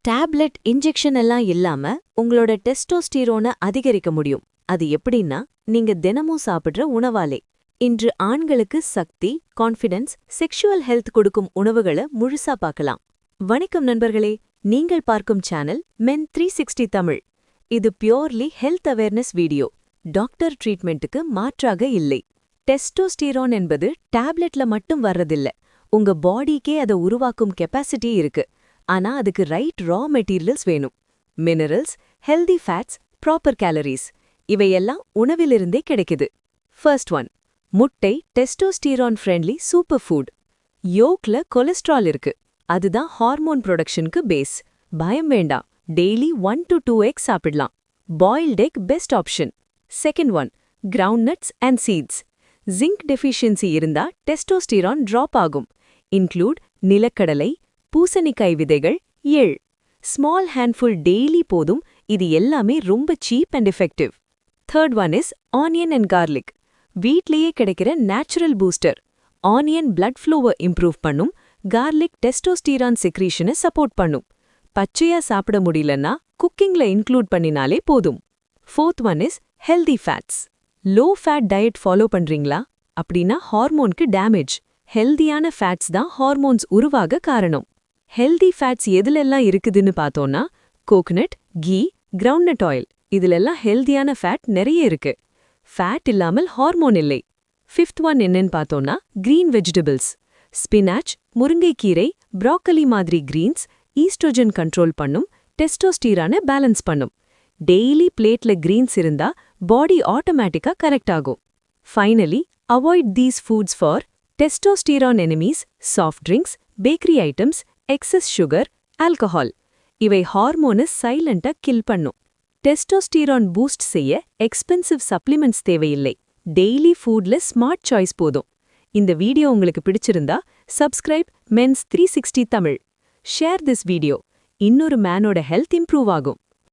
Tablet injection எல்லாம் இல்லாம உங்களோட டெஸ்டோஸ்டிரோனை அதிகரிக்க முடியும். அது எப்படின்னா, நீங்க தினமும் சாப்பிடுற உணவாலே. இன்று ஆண்களுக்கு சக்தி, கான்ஃபிடன்ஸ், செக்ஷுவல் ஹெல்த் கொடுக்கும் உணவுகளை முழுசா பார்க்கலாம். வணக்கம் நண்பர்களே, நீங்கள் பார்க்கும் சேனல் மென் 360 தமிழ். இது purely health awareness video. Doctor ட்ரீட்மெண்ட்டுக்கு மாற்றாக இல்லை. டெஸ்டோஸ்டிரோன் என்பது டேப்லெட்ல மட்டும் வர்றதில்ல. உங்க பாடிக்கே அதை உருவாக்கும் கெப்பாசிட்டி இருக்கு. ஆனா அதுக்கு ரைட் ரா மெட்டீரியல்ஸ் வேணும். Minerals, healthy fats, proper calories இவையெல்லாம் உணவிலிருந்தே கிடைக்குது. ஃபர்ஸ்ட் ஒன், முட்டை டெஸ்டோஸ்டிரான் ஃப்ரெண்ட்லி சூப்பர் ஃபுட். யோக்ல கொலஸ்ட்ரால் இருக்கு. அதுதான் ஹார்மோன் ப்ரொடக்ஷனுக்கு பேஸ். பயம் வேண்டாம், டெய்லி 1 to 2 eggs சாப்பிடலாம். Boiled egg best option. Second one, ground nuts and seeds. Zinc deficiency இருந்தா டெஸ்டோஸ்டிரான் ட்ராப் ஆகும். இன்க்ளூட் நிலக்கடலை, பூசணிக்காய் விதைகள், எள். ஸ்மால் ஹேண்ட்ஃபுல் டெய்லி போதும். இது எல்லாமே ரொம்ப cheap and effective. Third one is onion and garlic. வீட்லேயே கிடைக்கிற நேச்சுரல் பூஸ்டர். ஆனியன் பிளட் ஃப்ளோவை இம்ப்ரூவ் பண்ணும். கார்லிக் டெஸ்டோஸ்டிரான் செக்ரீஷனை சப்போர்ட் பண்ணும். பச்சையா சாப்பிட முடியலன்னா குக்கிங்ல இன்க்ளூட் பண்ணினாலே போதும். Fourth one is healthy fats. Low fat diet follow பண்றீங்களா? அப்படின்னா ஹார்மோனுக்கு டேமேஜ். ஹெல்தியான ஃபேட்ஸ் தான் ஹார்மோன்ஸ் உருவாக காரணம். ஹெல்தி ஃபேட்ஸ் எதுலெல்லாம் இருக்குதுன்னு பார்த்தோன்னா, கோகனட், கீ, கிரவுண்ட்நட் ஆயில் இதுலெல்லாம் ஹெல்தியான ஃபேட் நிறைய இருக்கு. ஃபேட் இல்லாமல் ஹார்மோன் இல்லை. ஃபிஃப்த் ஒன் என்னன்னு பார்த்தோன்னா, கிரீன் வெஜிடபிள்ஸ். ஸ்பினாச், முருங்கைக்கீரை, ப்ராக்கலி மாதிரி கிரீன்ஸ் ஈஸ்ட்ரோஜன் கண்ட்ரோல் பண்ணும், டெஸ்டோஸ்டிரானை பேலன்ஸ் பண்ணும். டெய்லி பிளேட்ல கிரீன்ஸ் இருந்தா பாடி ஆட்டோமேட்டிக்கா கரெக்ட் ஆகும். Finally, avoid these foods for testosterone enemies, soft drinks, bakery items, excess sugar, alcohol. இவை ஹார்மோனை சைலண்டா கில் பண்ணும். டெஸ்டோஸ்டிரான் பூஸ்ட் செய்ய எக்ஸ்பென்சிவ் சப்ளிமெண்ட்ஸ் தேவையில்லை. டெய்லி ஃபுட்ல ஸ்மார்ட் சாய்ஸ் போதும். இந்த வீடியோ உங்களுக்கு பிடிச்சிருந்தா subscribe men's 360 Tamil. Share this video. இன்னொரு மேனோட ஹெல்த் இம்ப்ரூவ் ஆகும்.